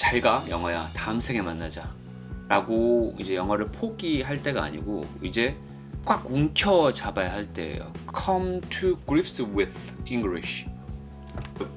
잘가 영어야 다음 생에 만나자 라고 이제 영어를 포기할 때가 아니고 이제 꽉 움켜 잡아야 할 때예요. Come to grips with English.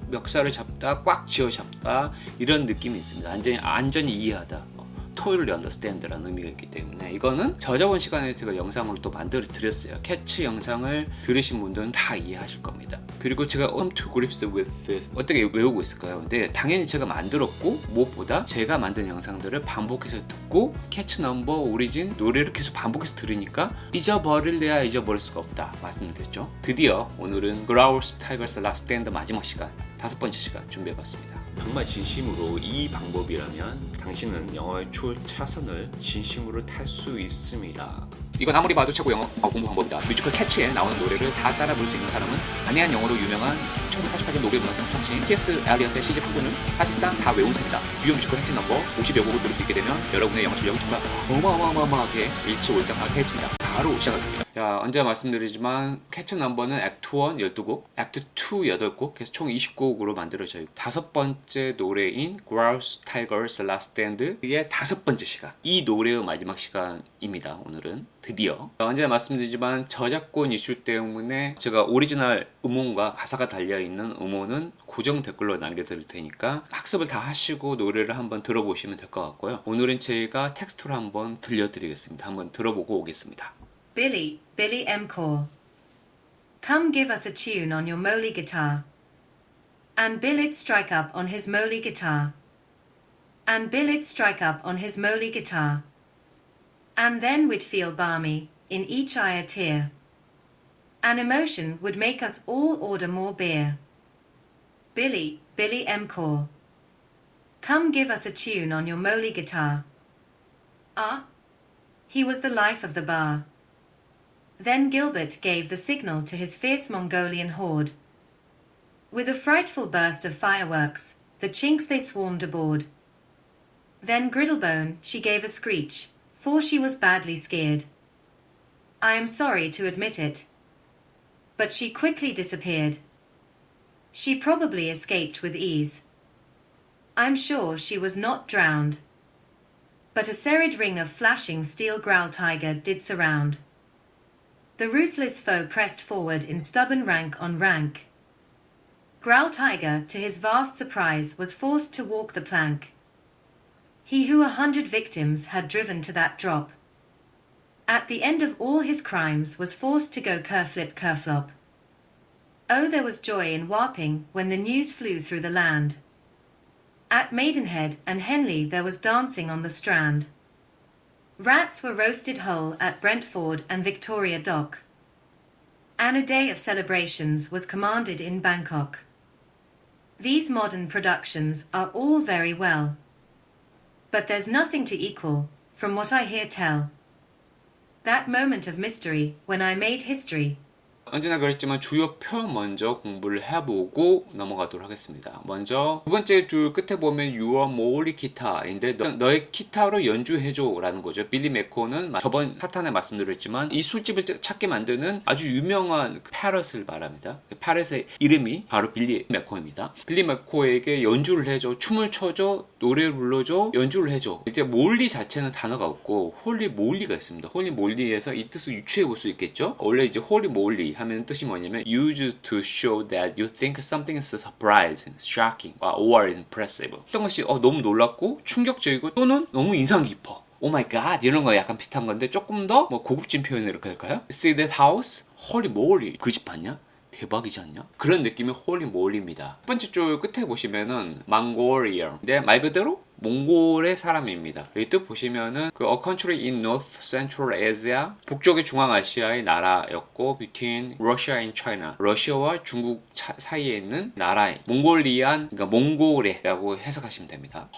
멱살을 잡다, 꽉 쥐어 잡다 이런 느낌이 있습니다. 안전히 이해하다. totally understand라는 의미가 있기 때문에 이거는 저저번 시간에 제가 영상으로 또 만들어 드렸어요. 캐치 영상을 들으신 분들은 다 이해하실 겁니다. 그리고 제가 come to grips with this 어떻게 외우고 있을까요? 근데 당연히 제가 만들었고 무엇보다 제가 만든 영상들을 반복해서 듣고 캐치 넘버 오리진 노래를 계속 반복해서 들으니까 잊어버릴래야 잊어버릴 수가 없다 말씀드렸죠. 드디어 오늘은 Growls Tigers Last Stand 마지막 시간 5번째 시간 준비해봤습니다. 정말 진심으로 이 방법이라면 당신은 영어의 초차선을 진심으로 탈 수 있습니다. 이건 아무리 봐도 최고 영어 공부 방법이다. 뮤지컬 캐치에 나오는 노래를 다 따라 부를 수 있는 사람은 안해한 영어로 유명한 1948년 노벨 문학상 수상신 T.S. 엘리엇의 시집 한 권을 사실상 다 외운 셈이다. 주요 뮤지컬 핵심 넘버 50여 곡을 부를 수 있게 되면 여러분의 영어 실력은 정말 어마어마하게 일치월장하게 해집니다. 바로 시작하겠습니다. 자, 언제 말씀드리지만 캐치 넘버는 액트 1 12곡, 액트 2 8곡, 그래서 총 20곡으로 만들어져 있고 다섯 번째 노래인 Growls Tigers Last Stand의 다섯 번째 시간. 이 노래의 마지막 시간입니다. 오늘은 드디어 언제나 말씀드리지만 저작권 이슈 때문에 제가 오리지널 음원과 가사가 달려있는 음원은 고정 댓글로 남겨드릴 테니까 학습을 다 하시고 노래를 한번 들어보시면 될 것 같고요. 오늘은 제가 텍스트로 한번 들려드리겠습니다. 한번 들어보고 오겠습니다. Billy M. Core. Come give us a tune on your moly guitar. And Bill'd strike up on his moly guitar. And Bill'd strike up on his moly guitar. And then we'd feel balmy, in each eye a tear. An emotion would make us all order more beer. Billy M. Core. Come give us a tune on your moly guitar. Ah, he was the life of the bar. Then Gilbert gave the signal to his fierce Mongolian horde. With a frightful burst of fireworks, the Chinks they swarmed aboard. Then Griddlebone, she gave a screech, for she was badly scared. I am sorry to admit it. But she quickly disappeared. She probably escaped with ease. I'm sure she was not drowned. But a serried ring of flashing steel Growl Tiger did surround. The ruthless foe pressed forward in stubborn rank on rank. Growl Tiger, to his vast surprise, was forced to walk the plank. He who 100 victims had driven to that drop, at the end of all his crimes was forced to go kerflip kerflop. Oh, there was joy in Wapping when the news flew through the land. At Maidenhead and Henley there was dancing on the Strand. Rats were roasted whole at Brentford and Victoria Dock. And a day of celebrations was commanded in Bangkok. These modern productions are all very well. But there's nothing to equal, from what I hear tell, that moment of mystery when I made history. 언제나 그랬지만 주요 표현 먼저 공부를 해보고 넘어가도록 하겠습니다. 먼저 두 번째 줄 끝에 보면 Your Molly Guitar인데 너의 기타로 연주해줘 라는 거죠. 빌리 맥코는 저번 파탄에 말씀드렸지만 이 술집을 찾게 만드는 아주 유명한 패럿을 말합니다. 패럿의 이름이 바로 빌리 맥코입니다. 빌리 맥코에게 연주를 해줘, 춤을 춰줘, 노래를 불러줘, 연주를 해줘. 이제 몰리 자체는 단어가 없고 홀리 몰리가 있습니다. 홀리 몰리에서 이 뜻을 유추해 볼 수 있겠죠. 원래 이제 홀리 몰리 하면 뜻이 뭐냐면 use to show that you think something is surprising, shocking, or is impressive. 어떤 것이 너무 놀랍고 충격적이고 또는 너무 인상 깊어. Oh my god 이런 거 약간 비슷한 건데 조금 더 고급진 표현으로 할까요? See that house? Holy moly 그 집 봤냐? 대박이지 않냐? 그런 느낌의 홀리 몰리입니다. 첫 번째 줄 끝에 보시면은 Mongolian 근데 말 그대로 몽골의 사람입니다. 여기 뜻 보시면은 A country in North Central Asia 북쪽의 중앙아시아의 나라였고 between Russia and China 러시아와 중국 사이에 있는 나라 몽골리안 그러니까 몽골에라고 해석하시면 됩니다.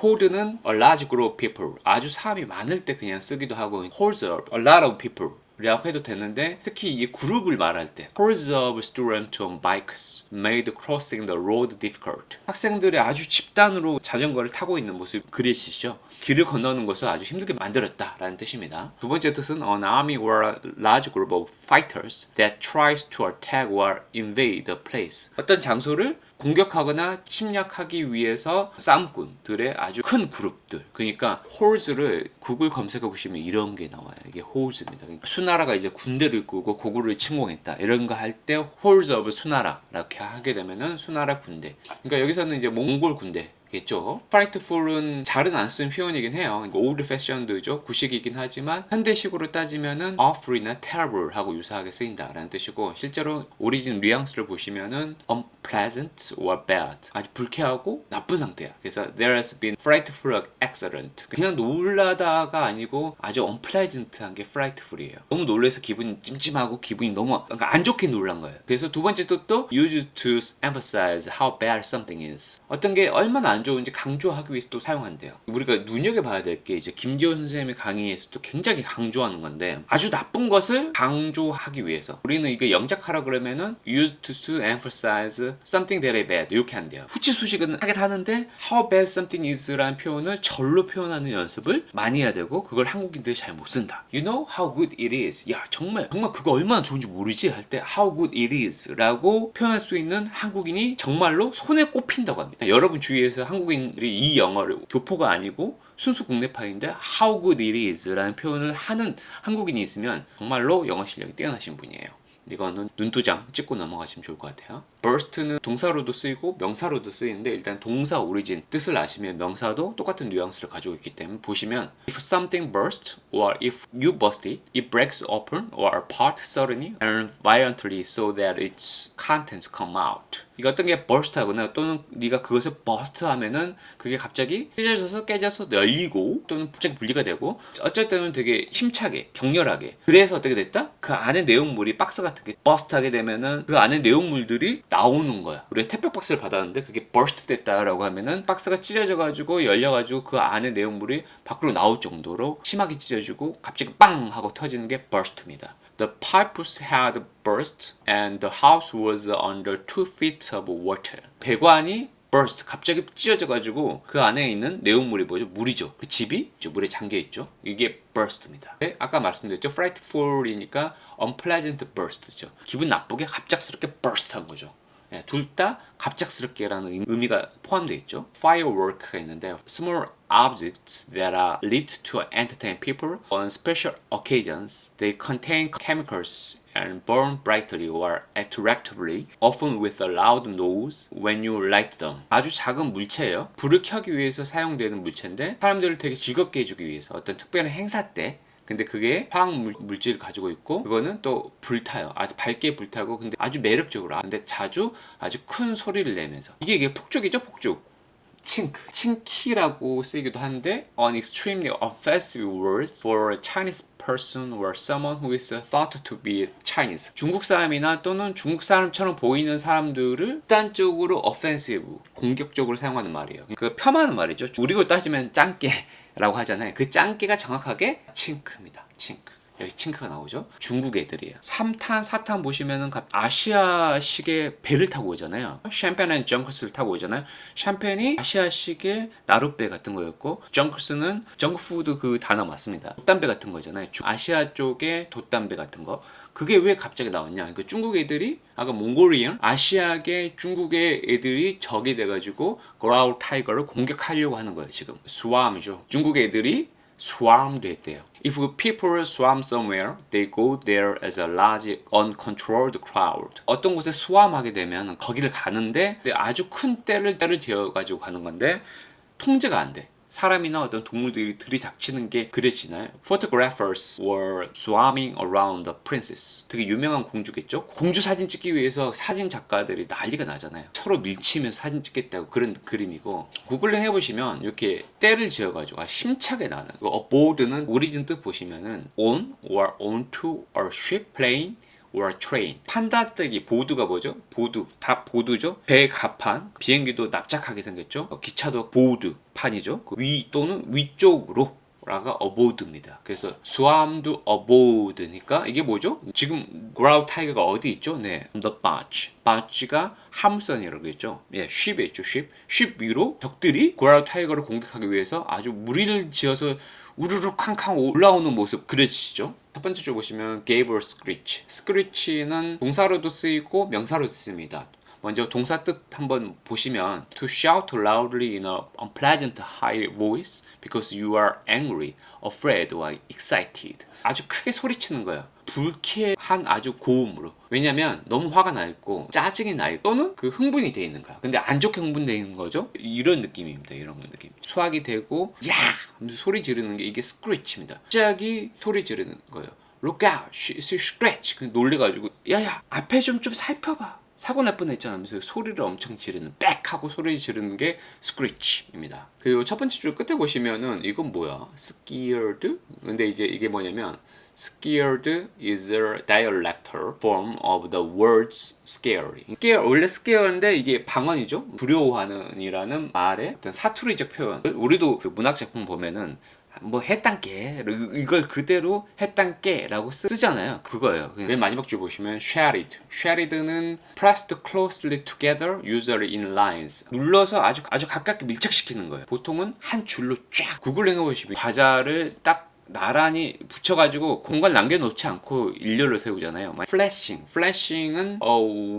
Hold는 a large group of people 아주 사람이 많을 때 그냥 쓰기도 하고 holds a lot of people 라고 해도 되는데 특히 이 그룹을 말할 때 Hordes of students on bikes made crossing the road difficult 학생들이 아주 집단으로 자전거를 타고 있는 모습 그리시죠? 길을 건너는 것을 아주 힘들게 만들었다라는 뜻입니다. 두 번째 뜻은 An army or a large group of fighters that tries to attack or invade a place 어떤 장소를 공격하거나 침략하기 위해서 싸움꾼들의 아주 큰 그룹들. 그러니까 horse를 구글 검색해 보시면 이런 게 나와요. 이게 horse입니다. 그러니까 수나라가 이제 군대를 꾸고 고구려를 침공했다. 이런 거 할 때 horse of 수나라 이렇게 하게 되면은 수나라 군대. 그러니까 여기서는 이제 몽골 군대 겠죠. frightful은 잘은 안 쓰는 표현이긴 해요. 그러니까 old fashioned죠. 구식이긴 하지만 현대식으로 따지면은 awful이나 terrible 하고 유사하게 쓰인다라는 뜻이고 실제로 오리진 뉘앙스를 보시면은 unpleasant or bad 아주 불쾌하고 나쁜 상태야. 그래서 there has been frightful accident 그냥 놀라다가 아니고 아주 unpleasant한 게 frightful이에요. 너무 놀라서 기분이 찜찜하고 기분이 너무 그러니까 안 좋게 놀란 거예요. 그래서 두 번째 뜻도 used to emphasize how bad something is 어떤 게 얼마나 안 좋은지 강조하기 위해서 또 사용한대요. 우리가 눈여겨봐야 될 게 이제 김지호 선생님의 강의에서도 굉장히 강조하는 건데 아주 나쁜 것을 강조하기 위해서 우리는 이거 영작하라 그러면은 used to emphasize something very bad 이렇게 한대요. 후치수식은 하긴 하는데 how bad something is라는 표현을 절로 표현하는 연습을 많이 해야 되고 그걸 한국인들이 잘 못 쓴다. You know how good it is. 야 정말 그거 얼마나 좋은지 모르지 할 때 how good it is 라고 표현할 수 있는 한국인이 정말로 손에 꼽힌다고 합니다. 여러분 주위에서 한국인들이 이 영어를 교포가 아니고 순수 국내파인데 how good it is 라는 표현을 하는 한국인이 있으면 정말로 영어 실력이 뛰어나신 분이에요. 이거는 눈도장 찍고 넘어가시면 좋을 것 같아요. burst는 동사로도 쓰이고 명사로도 쓰이는데 일단 동사 오리진 뜻을 아시면 명사도 똑같은 뉘앙스를 가지고 있기 때문에 보시면 if something bursts or if you burst it, it breaks open or apart suddenly and violently so that its contents come out. 이거 어떤 게 burst 하거나 또는 네가 그것을 burst 하면은 그게 갑자기 찢어져서 깨져서 열리고 또는 갑자기 분리가 되고 어쩔 때는 되게 힘차게 격렬하게 그래서 어떻게 됐다? 그 안에 내용물이 박스 같은 게 burst 하게 되면은 그 안에 내용물들이 나오는 거야. 우리가 택배 박스를 받았는데 그게 burst 됐다라고 하면은 박스가 찢어져가지고 열려가지고 그 안에 내용물이 밖으로 나올 정도로 심하게 찢어지고 갑자기 빵 하고 터지는 게 burst입니다. The pipes had burst and the house was under 2 feet of water. 배관이 burst 갑자기 찢어져가지고 그 안에 있는 내용물이 뭐죠? 물이죠. 그 집이 물에 잠겨있죠. 이게 burst입니다. 네? 아까 말씀드렸죠. frightful이니까 unpleasant burst죠. 기분 나쁘게 갑작스럽게 burst 한 거죠. 네, 둘 다 갑작스럽게라는 의미가 포함되어 있죠. firework가 있는데 small objects that are lit to entertain people on special occasions. They contain chemicals and burn brightly or attractively, often with a loud noise when you light them. 아주 작은 물체예요. 불을 켜기 위해서 사용되는 물체인데 사람들을 되게 즐겁게 해주기 위해서 어떤 특별한 행사 때 근데 그게 화학 물질을 가지고 있고 그거는 또 불타요. 아주 밝게 불타고 근데 아주 매력적으로 근데 자주 아주 큰 소리를 내면서 이게 폭죽이죠. 폭죽. 칭키라고 쓰이기도 하는데 an extremely offensive word for a Chinese person or someone who is thought to be Chinese. 중국 사람이나 또는 중국 사람처럼 보이는 사람들을 극단적으로 offensive, 공격적으로 사용하는 말이에요. 그 폄하하는 말이죠. 우리로 따지면 짱깨라고 하잖아요. 그 짱깨가 정확하게 칭크입니다. 칭크. 여기 칭크가 나오죠. 중국 애들이에요. 3탄, 4탄 보시면은 아시아식의 배를 타고 오잖아요. 샴페인 앤 정크스를 타고 오잖아요. 샴페인이 아시아식의 나룻배 같은 거였고 정크스는 정크푸드 그 단어 맞습니다. 돛담배 같은 거잖아요. 아시아 쪽의 돛담배 같은 거. 그게 왜 갑자기 나왔냐? 그러니까 중국 애들이 아까 몽골리언 아시아계 중국의 애들이 적이 돼가지고 그라울 타이거를 공격하려고 하는 거예요. 지금 스왑이죠. 중국 애들이 swarm 됐대요. If people swarm somewhere, they go there as a large uncontrolled crowd. 어떤 곳에 swarm하게 되면 거기를 가는데 아주 큰 떼를 지어가지고 가는 건데 통제가 안 돼. 사람이나 어떤 동물들이 들이닥치는 게 그려지나요? Photographers were swarming around the princess. 되게 유명한 공주겠죠? 공주 사진 찍기 위해서 사진 작가들이 난리가 나잖아요. 서로 밀치면서 사진 찍겠다고 그런 그림이고 구글링 해보시면 이렇게 떼를 지어가지고 힘차게 나는 aboard는 오리진 뜻 보시면은 on or onto a ship, plane or train. 판다떼기 보드가 뭐죠? 보드. 다 보드죠? 배 가판. 비행기도 납작하게 생겼죠? 기차도 보드 판이죠. 그 위 또는 위쪽으로 라가 aboard입니다. 그래서 swarm도 aboard니까 이게 뭐죠? 지금 그라우 타이거가 어디 있죠? 네, the barge. barge가 함선이라고 했죠. 예, ship에 있죠. ship 위로 적들이 그라우 타이거를 공격하기 위해서 아주 무리를 지어서 우르르 캉캉 올라오는 모습 그려지시죠? 첫 번째 줄 보시면 gave a screech. screech는 동사로도 쓰이고 명사로도 쓰입니다. 먼저 동사 뜻 한번 보시면 to shout loudly in a unpleasant high voice because you are angry, afraid or excited. 아주 크게 소리치는 거예요. 불쾌한 아주 고음으로. 왜냐면 너무 화가 나 있고 짜증이 나 있고 또는 그 흥분이 돼 있는 거야. 근데 안 좋게 흥분돼 있는 거죠. 이런 느낌입니다. 이런 느낌. 수학이 되고 야 하면서 소리 지르는 게 이게 screech입니다. 갑자기 소리 지르는 거예요. Look out, scratch. 놀래가지고 야야 앞에 좀 살펴봐. 사고 날 뻔했잖아 하면서 소리를 엄청 지르는 빽 하고 소리 지르는 게 screech입니다. 그리고 첫 번째 줄 끝에 보시면은 이건 뭐야? scared? 근데 이제 이게 뭐냐면 scared is a dialectal form of the words scary. 원래 scare인데 이게 방언이죠. 두려워하는이라는 말의 어떤 사투리적 표현. 우리도 그 문학 작품 보면은 뭐 했단께 이걸 그대로 했단께라고 쓰잖아요. 그거예요. 맨 마지막 줄 보시면 shaded는 pressed closely together usually in lines. 눌러서 아주 가깝게 밀착시키는 거예요. 보통은 한 줄로 쫙 구글링 해보시면 과자를 딱 나란히 붙여가지고 공간 남겨놓지 않고 일렬로 세우잖아요. flashing은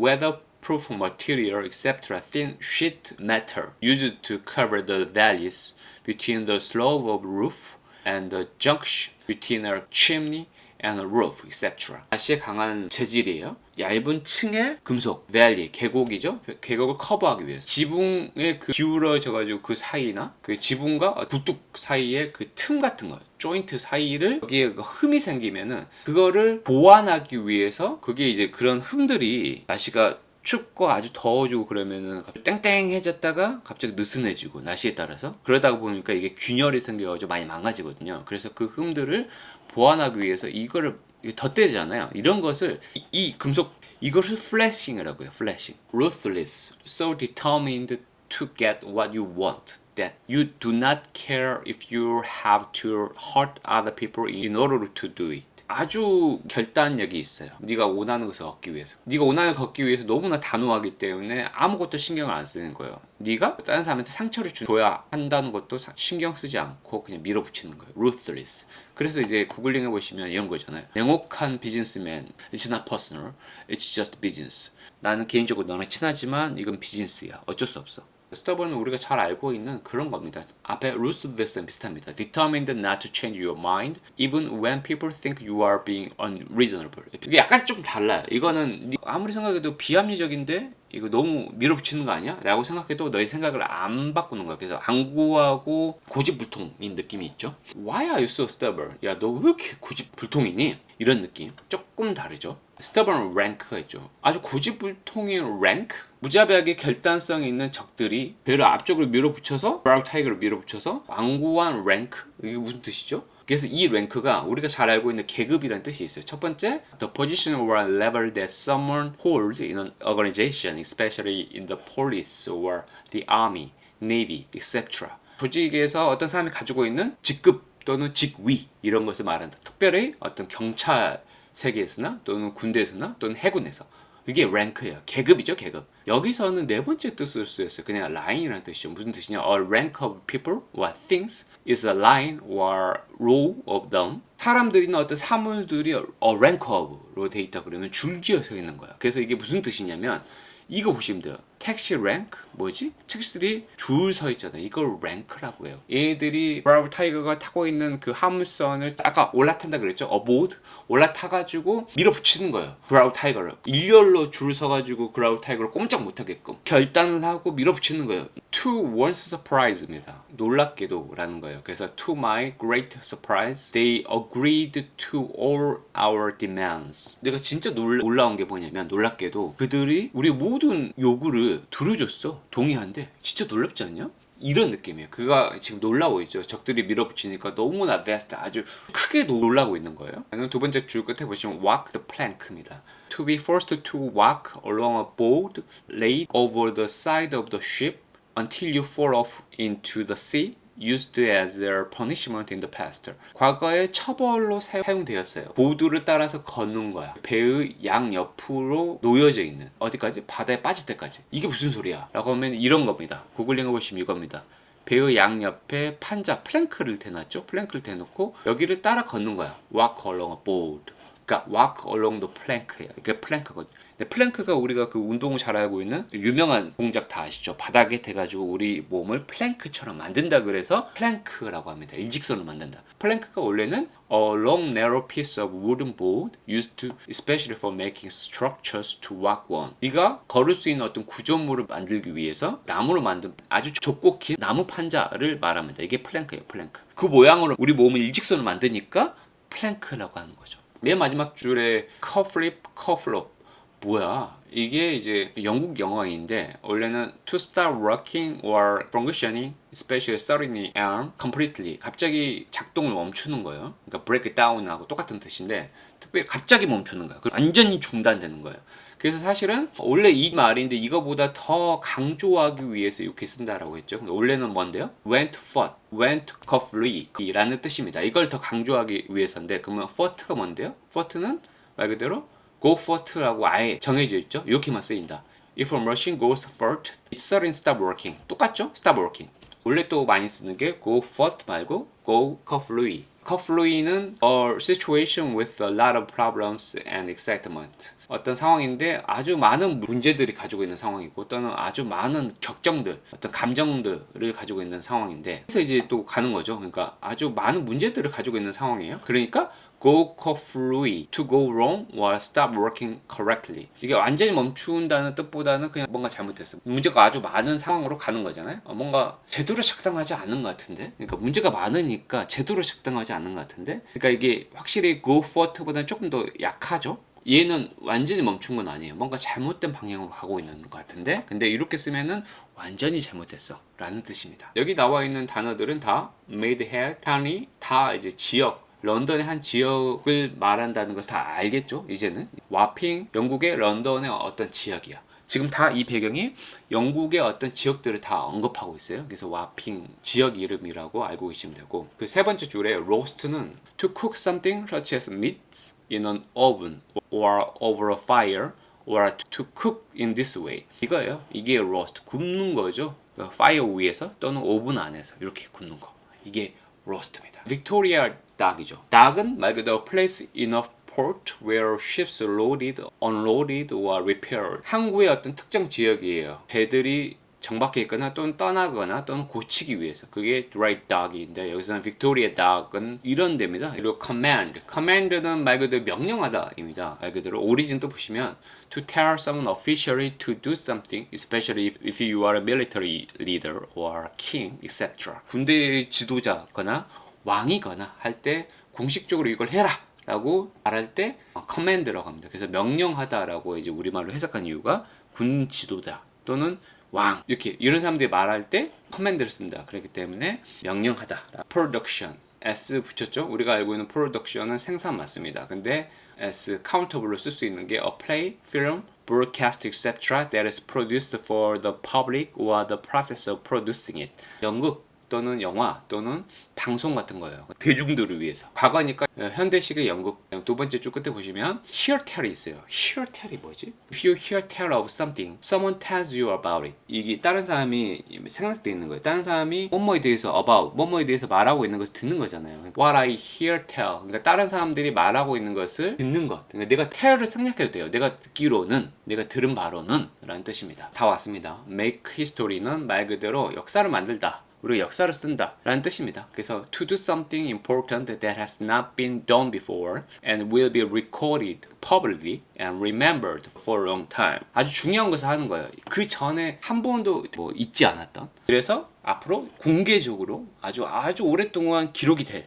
weatherproof material except a thin sheet metal used to cover the valleys between the slope of roof and the junction between a chimney and a roof, etc. 가시에 강한 재질이에요. 얇은 층의 금속, valley, 계곡이죠. 계곡을 커버하기 위해서 지붕에 그 기울어져가지고 그 사이나 그 지붕과 굴뚝 사이에 그 틈 같은 거, 조인트 사이를 여기에 흠이 생기면은 그거를 보완하기 위해서 그게 이제 그런 흠들이 날씨가 춥고 아주 더워지고 그러면은 땡땡해졌다가 갑자기 느슨해지고 날씨에 따라서 그러다 보니까 이게 균열이 생겨가지고 많이 망가지거든요. 그래서 그 흠들을 보완하기 위해서 이거를 덧대잖아요. 이런 것을 이 금속 이것을 flashing이라고 해요. flashing. Ruthless, so determined to get what you want that you do not care if you have to hurt other people in order to do it. 아주 결단력이 있어요. 네가 원하는 것을 얻기 위해서. 네가 원하는 것을 얻기 위해서 너무나 단호하기 때문에 아무것도 신경을 안 쓰는 거예요. 네가 다른 사람한테 상처를 줘야 한다는 것도 신경 쓰지 않고 그냥 밀어붙이는 거예요. ruthless. 그래서 이제 구글링 해보시면 이런 거잖아요. 냉혹한 비즈니스맨. It's not personal. It's just business. 나는 개인적으로 너랑 친하지만 이건 비즈니스야. 어쩔 수 없어. stubborn은 우리가 잘 알고 있는 그런 겁니다. 앞에 ruthless랑 비슷합니다. Determined not to change your mind even when people think you are being unreasonable. 이게 약간 좀 달라요. 이거는 아무리 생각해도 비합리적인데 이거 너무 밀어붙이는 거 아니야? 라고 생각해도 너의 생각을 안 바꾸는 거야. 그래서 안구하고 고집불통인 느낌이 있죠. Why are you so stubborn? 야, 너 왜 이렇게 고집불통이니? 이런 느낌. 조금 다르죠. stubborn rank가 있죠. 아주 고집불통인 rank? 무자비하게 결단성 있는 적들이 배를 앞쪽으로 밀어붙여서 브라우 타이거를 밀어붙여서 완고한 rank? 이게 무슨 뜻이죠? 그래서 이 랭크가 우리가 잘 알고 있는 계급이라는 뜻이 있어요. 첫 번째, the position or level that someone holds in an organization, especially in the police or the army, navy, etc. 조직에서 어떤 사람이 가지고 있는 직급 또는 직위 이런 것을 말한다. 특별히 어떤 경찰 세계에서나 또는 군대에서나 또는 해군에서 이게 랭크예요. 계급이죠, 계급. 여기서는 네 번째 뜻을 쓰였어요. 그냥 라인이라는 뜻이죠. 무슨 뜻이냐? A rank of people or things is a line or row of them. 사람들이나 어떤 사물들이 a rank of로 돼 있다 그러면 줄지어 서 있는 거야. 그래서 이게 무슨 뜻이냐면 이거 보시면 돼요. 택시 랭크 뭐지? 택시들이 줄 서 있잖아요. 이걸 랭크라고 해요. 얘들이 브라우 타이거가 타고 있는 그 화물선을 아까 올라탄다 그랬죠? aboard 올라타가지고 밀어붙이는 거예요. 브라우 타이거를 일렬로 줄 서가지고 브라우 타이거를 꼼짝 못하게끔 결단을 하고 밀어붙이는 거예요. To one's surprise입니다. 놀랍게도라는 거예요. 그래서 to my great surprise, they agreed to all our demands. 내가 진짜 놀라운 게 뭐냐면 놀랍게도 그들이 우리 모든 요구를 들어줬어. 동의한데 진짜 놀랍지 않냐? 이런 느낌이에요. 그가 지금 놀라고 있죠. 적들이 밀어붙이니까 너무나 vast, 아주 크게 놀라고 있는 거예요. 두 번째 줄 끝에 보시면 walk the plank입니다. To be forced to walk along a board laid over the side of the ship until you fall off into the sea. used as a punishment in the past. 과거에 처벌로 사용되었어요. 보드를 따라서 걷는 거야. 배의 양옆으로 놓여져 있는 어디까지? 바다에 빠질 때까지. 이게 무슨 소리야? 라고 하면 이런 겁니다. 구글링 해보시면 이겁니다. 배의 양옆에 판자, 플랭크를 대놨죠? 플랭크를 대놓고 여기를 따라 걷는 거야. walk along a board. 그러니까 walk along the plank예요. 이게 플랭크거든요. 근데 플랭크가 우리가 그 운동을 잘 알고 있는 유명한 동작 다 아시죠? 바닥에 대가지고 우리 몸을 플랭크처럼 만든다 그래서 플랭크라고 합니다. 일직선으로 만든다. 플랭크가 원래는 a long narrow piece of wooden board used to especially for making structures to walk on. 네가 걸을 수 있는 어떤 구조물을 만들기 위해서 나무로 만든 아주 좁고 긴 나무 판자를 말합니다. 이게 플랭크예요, 플랭크. 그 모양으로 우리 몸을 일직선으로 만드니까 플랭크라고 하는 거죠. 맨 마지막 줄에 커플립, 커플롭 뭐야? 이게 이제 영국 영어인데 원래는 to start working or functioning, especially starting the arm completely. 갑자기 작동을 멈추는 거예요. 그러니까 break down하고 똑같은 뜻인데 특별히 갑자기 멈추는 거예요. 완전히 중단되는 거예요. 그래서 사실은 원래 이 말인데 이거보다 더 강조하기 위해서 이렇게 쓴다라고 했죠. 원래는 뭔데요? went fought, went coughly 라는 뜻입니다. 이걸 더 강조하기 위해서인데 그러면 fought가 뭔데요? fought는 말 그대로 go fort라고 아예 정해져 있죠. 이렇게만 쓰인다. If a machine goes fort, it suddenly stop working. 똑같죠? stop working. 원래 또 많이 쓰는 게 go fort 말고 go coughly. coughly는 a situation with a lot of problems and excitement. 어떤 상황인데 아주 많은 문제들이 가지고 있는 상황이고 또는 아주 많은 격정들, 어떤 감정들을 가지고 있는 상황인데 그래서 이제 또 가는 거죠. 그러니까 아주 많은 문제들을 가지고 있는 상황이에요. 그러니까 go coughly, to go wrong or stop working correctly. 이게 완전히 멈춘다는 뜻보다는 그냥 뭔가 잘못했어. 문제가 아주 많은 상황으로 가는 거잖아요. 뭔가 제대로 작동하지 않는 것 같은데. 그러니까 문제가 많으니까 제대로 작동하지 않는 것 같은데. 그러니까 이게 확실히 go forward보다는 조금 더 약하죠. 얘는 완전히 멈춘 건 아니에요. 뭔가 잘못된 방향으로 가고 있는 것 같은데 근데 이렇게 쓰면은 완전히 잘못했어 라는 뜻입니다. 여기 나와 있는 단어들은 다 Maidenhead, Hackney, 다 이제 지역 런던의 한 지역을 말한다는 것을 다 알겠죠? 이제는 와핑, 영국의 런던의 어떤 지역이야. 지금 다 이 배경이 영국의 어떤 지역들을 다 언급하고 있어요. 그래서 와핑 지역 이름이라고 알고 계시면 되고 그 세 번째 줄에 roast는 to cook something such as meat in an oven or over a fire or to cook in this way. 이거예요. 이게 roast, 굽는 거죠. 파이어 위에서 또는 오븐 안에서 이렇게 굽는 거. 이게 roast입니다. 빅토리아 닭이죠. 닭은 말 그대로 place in a port where ships loaded, unloaded or repaired. 항구의 어떤 특정 지역이에요. 배들이 정박해 있거나 또는 떠나거나 또는 고치기 위해서 그게 dry dock인데 여기서는 빅토리아 닭은 이런 데입니다. 그리고 command, command는 말 그대로 명령하다입니다. 말 그대로 오리진도 보시면 to tell someone officially to do something, especially if you are a military leader or king, etc. 군대 지도자거나 왕이거나 할 때 공식적으로 이걸 해라 라고 말할 때 command라고 합니다. 그래서 명령하다라고 이제 우리말로 해석한 이유가 군 지도자 또는 왕 이렇게 이런 사람들이 말할 때 커맨드를 쓴다. 그렇기 때문에 명령하다. production s 붙였죠. 우리가 알고 있는 production은 생산 맞습니다. 근데 s countable로 쓸 수 있는 게 a play, film, broadcast, etc. that is produced for the public or the process of producing it. 연극 또는 영화 또는 방송 같은 거예요. 대중들을 위해서. 과거니까 현대식의 연극 두 번째 줄 끝에 보시면 hear tell이 있어요. hear tell이 뭐지? If you hear tell of something, someone tells you about it. 이게 다른 사람이 생각돼 있는 거예요. 다른 사람이 뭐뭐에 대해서 about, 뭐뭐에 대해서 말하고 있는 것을 듣는 거잖아요. What I hear tell. 그러니까 다른 사람들이 말하고 있는 것을 듣는 것. 그러니까 내가 tell을 생각해도 돼요. 내가 듣기로는, 내가 들은 바로는 라는 뜻입니다. 다 왔습니다. make history는 말 그대로 역사를 만들다. 우리가 역사를 쓴다 라는 뜻입니다. 그래서 to do something important that has not been done before and will be recorded publicly and remembered for a long time. 아주 중요한 것을 하는 거예요. 그 전에 한 번도 뭐 잊지 않았던. 그래서 앞으로 공개적으로 아주 오랫동안 기억이 될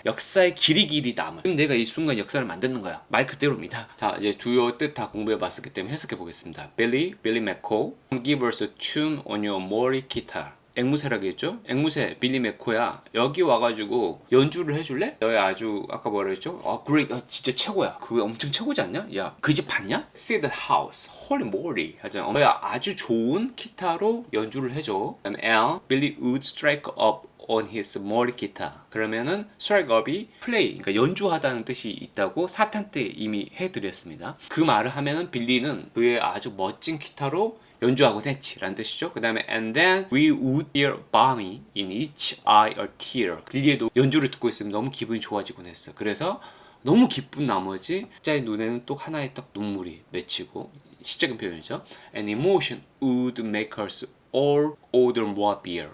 역사의 길이 남을. 지금 내가 이 순간 역사를 만드는 거야. 말 그대로입니다. 자, 이제 주요 뜻 다 공부해 봤기 때문에 해석해 보겠습니다. Billy McCall, give us a tune on your Mori guitar. 앵무새라겠죠? 앵무새 빌리 맥코야 여기 와가지고 연주를 해줄래? 너희 아주 아까 뭐라 했죠? great, 진짜 최고야. 그거 엄청 최고지 않냐? 야, 그 집 봤냐? See the house, holy moly 하잖아. 너희 아주 좋은 기타로 연주를 해줘. 그다음에 L, Billy would strike up on his Mori guitar. 그러면은 strike up이 play, 그러니까 연주하다는 뜻이 있다고 4탄 때 이미 해드렸습니다. 그 말을 하면은 빌리는 그의 아주 멋진 기타로 연주하곤 했지 라는 뜻이죠. 그 다음에 and then we would hear balmy in each eye a tear. 빌리에도 연주를 듣고 있으면 너무 기분이 좋아지곤 했어. 그래서 너무 기쁜 나머지 자의 눈에는 또 하나의 딱 눈물이 맺히고 시적인 표현이죠. An emotion would make us all order more beer.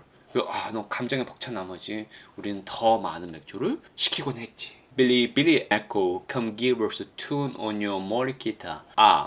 너 감정에 벅찬 나머지 우리는 더 많은 맥주를 시키곤 했지. Billy Echo, come give us a tune on your Morikita.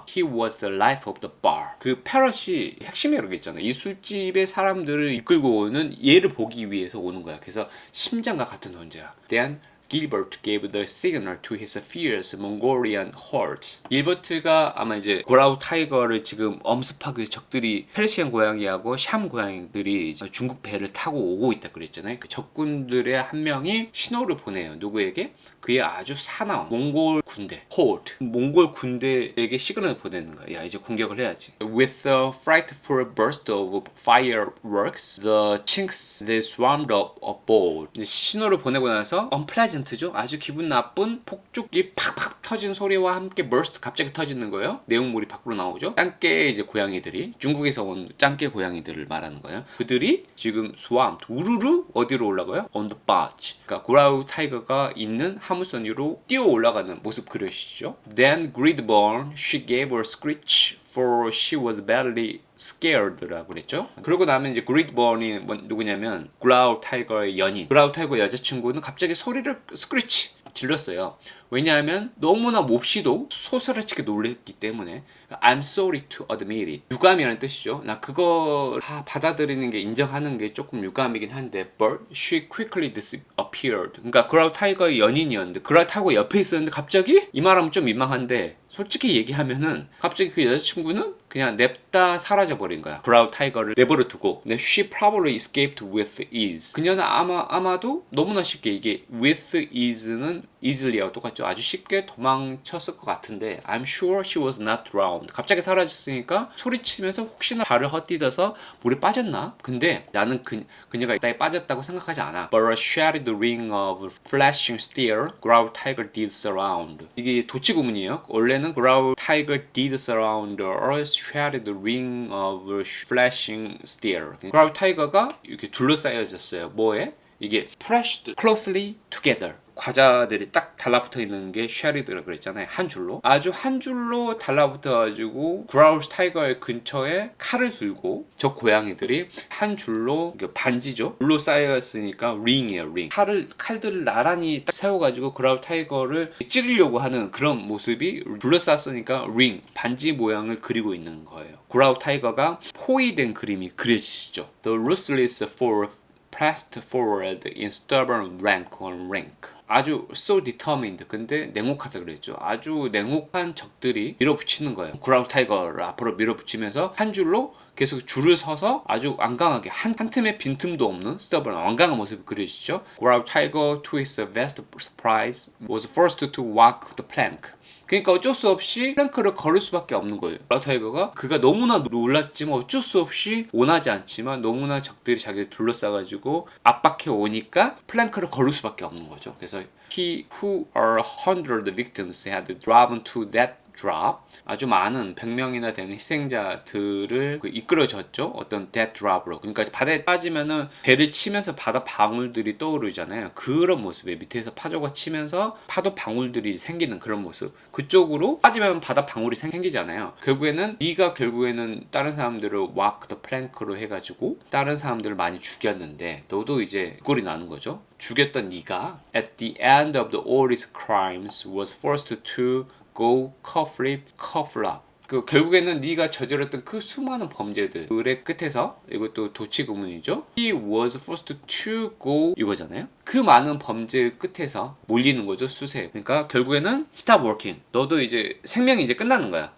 He was the life of the bar. 그 패럿이 핵심이라고 했잖아. 이 술집의 사람들을 이끌고 오는 얘를 보기 위해서 오는 거야. 그래서 심장과 같은 존재야. Then Gilbert gave the signal to his fierce Mongolian hordes. 길버트가 아마 이제 고라우 타이거를 지금 엄습하기 위해 적들이 페르시안 고양이하고 샴 고양이들이 중국 배를 타고 오고 있다 그랬잖아요. 그 적군들의 한 명이 신호를 보내요. 누구에게? 그의 아주 사나운 몽골 군대, horde. 몽골 군대에게 시그널을 보내는 거야. 야, 이제 공격을 해야지. With a frightful burst of fireworks, the Chinks they swarmed up aboard. 신호를 보내고 나서 unpleasant죠. 아주 기분 나쁜 폭죽이 팍팍 터진 소리와 함께 burst 갑자기 터지는 거예요. 내용물이 밖으로 나오죠. 짱깨 이제 고양이들이 중국에서 온 짱깨 고양이들을 말하는 거예요. 그들이 지금 swarmed 우르르 어디로 올라가요? On the barge. 그러니까 고라우 타이거가 있는 화물선 위로 뛰어 올라가는 모습 그려지죠. Then Gridborn, she gave a screech for she was badly scared라고 그랬죠. 그러고 나면 이제 그리드본이 누구냐면 그라우 타이거의 연인. 그라우 타이거 여자친구는 갑자기 소리를 스크리치 질렀어요. 왜냐하면 너무나 몹시도 소스라치게 놀랬기 때문에 I'm sorry to admit it. 유감이라는 뜻이죠. 나 그거 받아들이는 게 인정하는 게 조금 유감이긴 한데 but she quickly disappeared. 그러니까 그라우 타이거의 연인이었는데 그라우 타이거 옆에 있었는데 갑자기 이 말하면 좀 민망한데 솔직히 얘기하면은 갑자기 그 여자친구는 그냥 냅다 사라져버린 거야. 그라우 타이거를 내버려 두고. 근데 she probably escaped with ease. 그녀는 아마도 너무나 쉽게 이게 with ease는 easily하고 똑같죠. 아주 쉽게 도망쳤을 것 같은데 I'm sure she was not drowned. 갑자기 사라졌으니까 소리치면서 혹시나 발을 헛디뎌서 물에 빠졌나? 근데 나는 그녀가 이따에 빠졌다고 생각하지 않아. But a shattered ring of flashing steel, Growl Tiger did surround. 이게 도치구문이에요. 원래는 Growl Tiger did surround a shattered ring of flashing steel. Growl Tiger가 이렇게 둘러싸여졌어요. 뭐에? 이게 pressed closely together. 과자들이 딱 달라붙어 있는 게 쉐리드라고 그랬잖아요. 한 줄로. 아주 한 줄로 달라붙어가지고 그라우스 타이거의 근처에 칼을 들고 저 고양이들이 한 줄로 반지죠. 줄로 쌓여있으니까 링이에요. 링. 칼들을 나란히 딱 세워가지고 그라우스 타이거를 찌르려고 하는 그런 모습이 둘러쌌으니까 링. 반지 모양을 그리고 있는 거예요. 그라우스 타이거가 포위된 그림이 그려지죠. The ruthless four pressed forward in stubborn rank on rank. 아주 so determined. 근데 냉혹하다 그랬죠. 아주 냉혹한 적들이 밀어붙이는 거예요. 그라우 타이거를 앞으로 밀어붙이면서 한 줄로 계속 줄을 서서 아주 완강하게 한 틈에 빈틈도 없는 stubborn 완강한 모습이 그려지죠. 그라우 타이거 to his vast surprise was forced to walk the plank. 그러니까 어쩔 수 없이 플랭크를 걸을 수밖에 없는 거예요. 그라우 타이거가 그가 너무나 놀랐지만 어쩔 수 없이 원하지 않지만 너무나 적들이 자기를 둘러싸가지고 압박해 오니까 플랭크를 걸을 수밖에 없는 거죠. 그래서 he who are 100 victims had driven to that drop. 아주 많은 100명이나 되는 희생자들을 이끌어졌죠. 어떤 death drop으로. 그러니까 바다에 빠지면은 배를 치면서 바다 방울들이 떠오르잖아요. 그런 모습에 밑에서 파도가 치면서 파도 방울들이 생기는 그런 모습. 그쪽으로 빠지면 바다 방울이 생기잖아요. 결국에는 다른 사람들을 walk the plank로 해가지고 다른 사람들을 많이 죽였는데 너도 이제 꼴이 나는 거죠. 죽였던 네가 at the end of all his crimes was forced to go cough up. 결국에는 네가 저질렀던 그 수많은 범죄들의 끝에서 이것도 도치구문이죠. He was forced to go 이거잖아요. 그 많은 범죄 끝에서 몰리는 거죠. 수세. 그러니까 결국에는 stop working. 너도 이제 생명이 이제 끝나는 거야.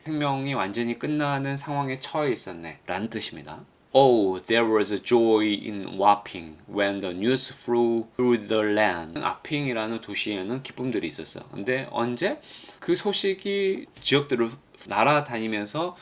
생명이 완전히 끝나는 상황에 처해 있었네 라는 뜻입니다. Oh, there was a joy in Wapping when the news flew through the land. 아핑이라는 도시에는 기쁨들이 있었어. 근데 언제? 그 소식이 지역들을 날아다니면서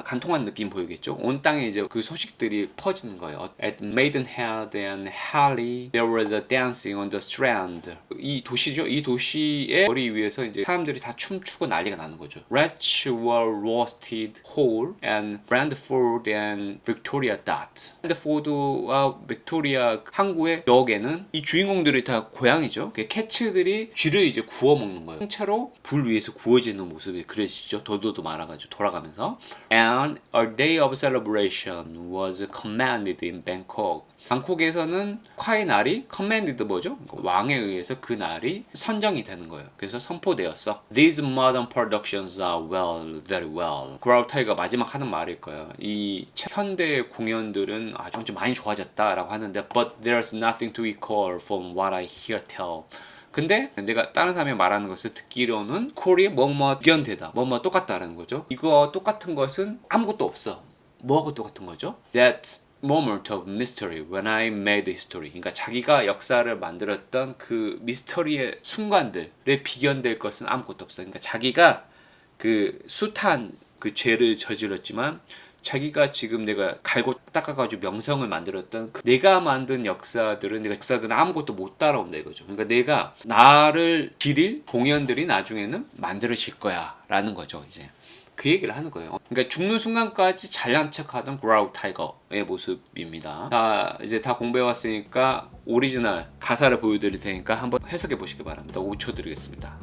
간통한 느낌 보이겠죠? 온 땅에 이제 그 소식들이 퍼지는 거예요. At Maidenhead and Halley, there was a dancing on the strand. 이 도시죠? 이 도시의 머리 위에서 이제 사람들이 다 춤추고 난리가 나는 거죠. Rats were roasted whole and Brantford and Victoria Dot. 브랜드포드와 빅토리아 항구의 역에는 이 주인공들이 다 고양이죠. 캐츠들이 쥐를 이제 구워 먹는 거예요. 통째로 불 위에서 구워지는 모습이 그려지죠. 인도도 말아가지고 돌아가면서 And a day of celebration was commanded in Bangkok. 방콕에서는 화의 날이 commanded 뭐죠? 왕에 의해서 그 날이 선정이 되는 거예요. 그래서 선포되었어. These modern productions are well, very well. 그라우타이가 마지막 하는 말일 거예요. 이 현대 공연들은 아주 좀 많이 좋아졌다라고 하는데 But there's nothing to equal from what I hear tell. 근데 내가 다른 사람이 말하는 것을 듣기로는 콜이 뭐뭐 비견되다 뭐뭐 똑같다라는 거죠. 이거 똑같은 것은 아무것도 없어. 뭐하고 똑같은 거죠? That moment of mystery when I made history. 그러니까 자기가 역사를 만들었던 그 미스터리의 순간들에 비견될 것은 아무것도 없어. 그러니까 자기가 그 숱한 그 죄를 저질렀지만 자기가 지금 내가 갈고 닦아가지고 명성을 만들었던 그 내가 만든 역사들은 아무것도 못 따라온다 이거죠. 그러니까 내가 나를 기릴 공연들이 나중에는 만들어질 거야 라는 거죠. 이제 그 얘기를 하는 거예요. 그러니까 죽는 순간까지 잘난 척하던 그라우 타이거의 모습입니다. 자, 이제 다 공부해 왔으니까 오리지널 가사를 보여드릴 테니까 한번 해석해 보시기 바랍니다. 5초 드리겠습니다.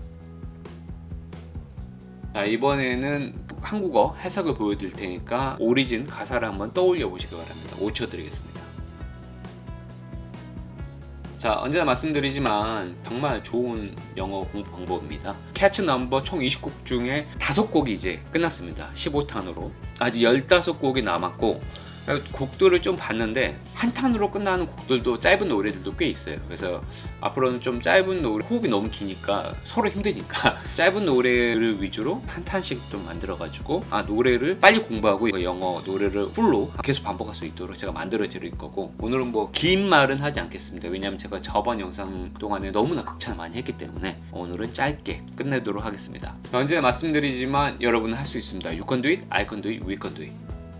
자, 이번에는 한국어 해석을 보여드릴 테니까 오리진 가사를 한번 떠올려 보시기 바랍니다. 5초 드리겠습니다. 자, 언제나 말씀드리지만 정말 좋은 영어 공부 방법입니다. 캐치 넘버 총 20곡 중에 5곡이 이제 끝났습니다. 15탄으로. 아직 15곡이 남았고 곡들을 좀 봤는데 한 탄으로 끝나는 곡들도 짧은 노래들도 꽤 있어요. 그래서 앞으로는 좀 짧은 노래, 호흡이 너무 기니까 서로 힘드니까 짧은 노래를 위주로 한 탄씩 좀 만들어가지고 노래를 빨리 공부하고 이거 영어 노래를 풀로 계속 반복할 수 있도록 제가 만들어 드릴 거고, 오늘은 뭐 긴 말은 하지 않겠습니다. 왜냐하면 제가 저번 영상 동안에 너무나 극찬을 많이 했기 때문에 오늘은 짧게 끝내도록 하겠습니다. 언제나 말씀드리지만 여러분은 할 수 있습니다. You can do it, I can do it, we can do it.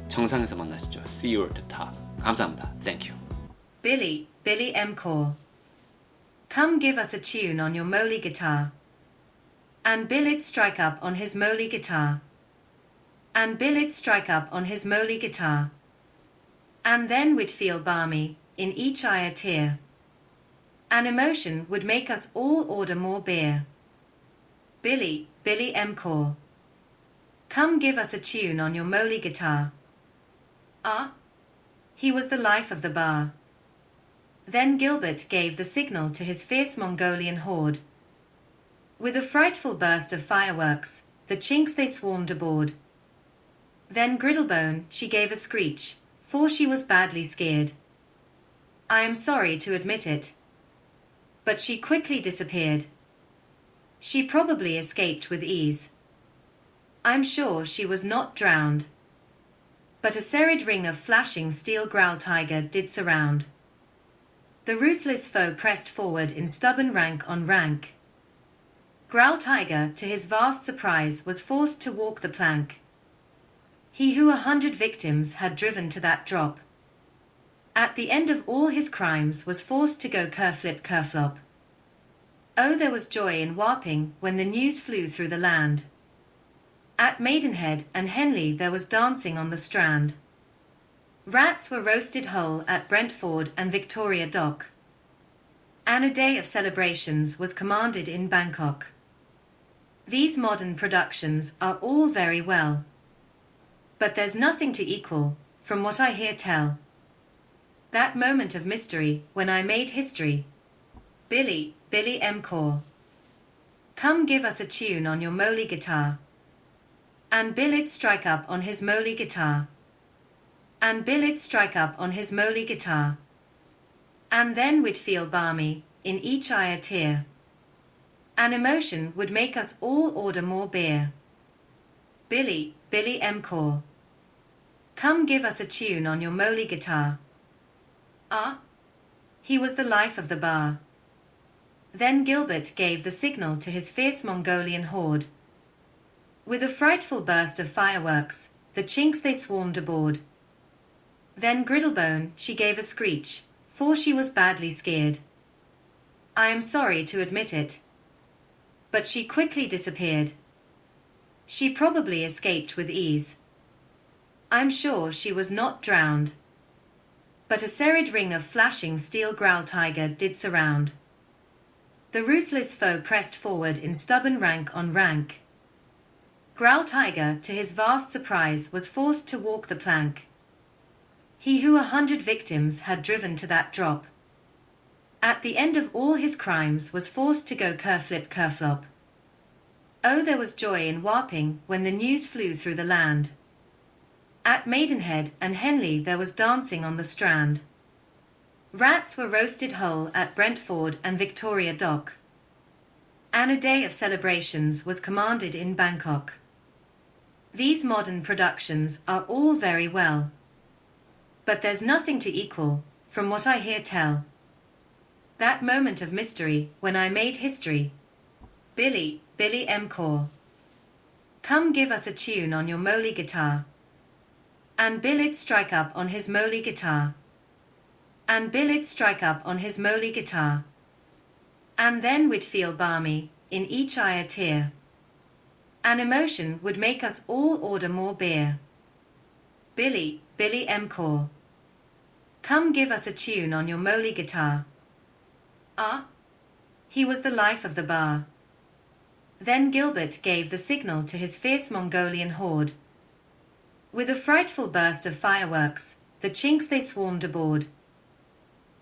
정상에서 만나시죠. See you at the top. 감사합니다. Thank you. Billy M. Core. Come give us a tune on your Moly guitar. And Billet strike up on his Moly guitar. And Billet strike up on his Moly guitar. And then we'd feel balmy, in each eye a tear. An emotion would make us all order more beer. Billy M. Core. Come give us a tune on your Moly guitar. He was the life of the bar. Then Gilbert gave the signal to his fierce Mongolian horde. With a frightful burst of fireworks, the Chinks they swarmed aboard. Then Griddlebone, she gave a screech, for she was badly scared. I am sorry to admit it, but she quickly disappeared. She probably escaped with ease. I'm sure she was not drowned. But a serried ring of flashing steel Growl Tiger did surround. The ruthless foe pressed forward in stubborn rank on rank. Growl Tiger, to his vast surprise, was forced to walk the plank. He who 100 victims had driven to that drop, at the end of all his crimes was forced to go kerflip kerflop. Oh, there was joy in Wapping when the news flew through the land. At Maidenhead and Henley there was dancing on the Strand. Rats were roasted whole at Brentford and Victoria Dock. And a day of celebrations was commanded in Bangkok. These modern productions are all very well, but there's nothing to equal, from what I hear tell, that moment of mystery when I made history. Billy M. Core. Come give us a tune on your Moly guitar. And Billet strike up on his Moly guitar. And Billet strike up on his Moly guitar. And then we'd feel balmy, in each eye a tear. An emotion would make us all order more beer. Billy M. Core. Come give us a tune on your Moly guitar. He was the life of the bar. Then Gilbert gave the signal to his fierce Mongolian horde. With a frightful burst of fireworks, the Chinks they swarmed aboard. Then Griddlebone, she gave a screech, for she was badly scared. I am sorry to admit it, but she quickly disappeared. She probably escaped with ease. I'm sure she was not drowned, but a serried ring of flashing steel Growl Tiger did surround. The ruthless foe pressed forward in stubborn rank on rank. Growl Tiger, to his vast surprise, was forced to walk the plank. He who 100 victims had driven to that drop. At the end of all his crimes was forced to go kerflip kerflop. Oh, there was joy in Wapping when the news flew through the land. At Maidenhead and Henley there was dancing on the Strand. Rats were roasted whole at Brentford and Victoria Dock. And a day of celebrations was commanded in Bangkok. These modern productions are all very well, but there's nothing to equal, from what I hear tell, that moment of mystery when I made history. Billy M. Core. Come give us a tune on your moly guitar. And Bill'd strike up on his moly guitar. And Bill'd strike up on his moly guitar. And then we'd feel balmy, in each eye a tear. An emotion would make us all order more beer. Billy M. Core. Come give us a tune on your moly guitar. Ah, he was the life of the bar. Then Gilbert gave the signal to his fierce Mongolian horde. With a frightful burst of fireworks, the Chinks they swarmed aboard.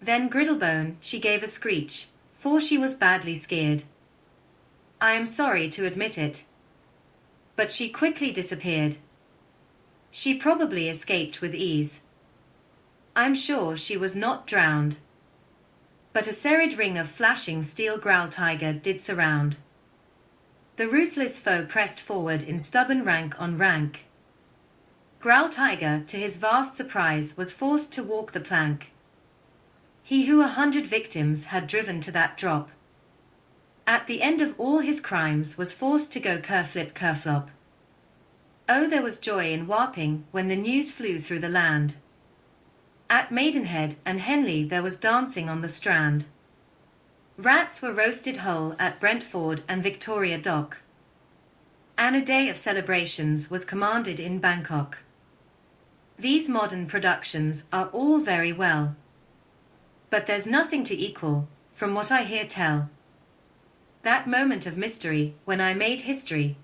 Then Griddlebone, she gave a screech, for she was badly scared. I am sorry to admit it, but she quickly disappeared. She probably escaped with ease. I'm sure she was not drowned. But a serried ring of flashing steel Growl Tiger did surround. The ruthless foe pressed forward in stubborn rank on rank. Growl Tiger, to his vast surprise, was forced to walk the plank. He who 100 victims had driven to that drop. At the end of all his crimes was forced to go kerflip kerflop. Oh, there was joy in Wapping when the news flew through the land. At Maidenhead and Henley there was dancing on the Strand. Rats were roasted whole at Brentford and Victoria Dock. And a day of celebrations was commanded in Bangkok. These modern productions are all very well, but there's nothing to equal, from what I hear tell, that moment of mystery when I made history.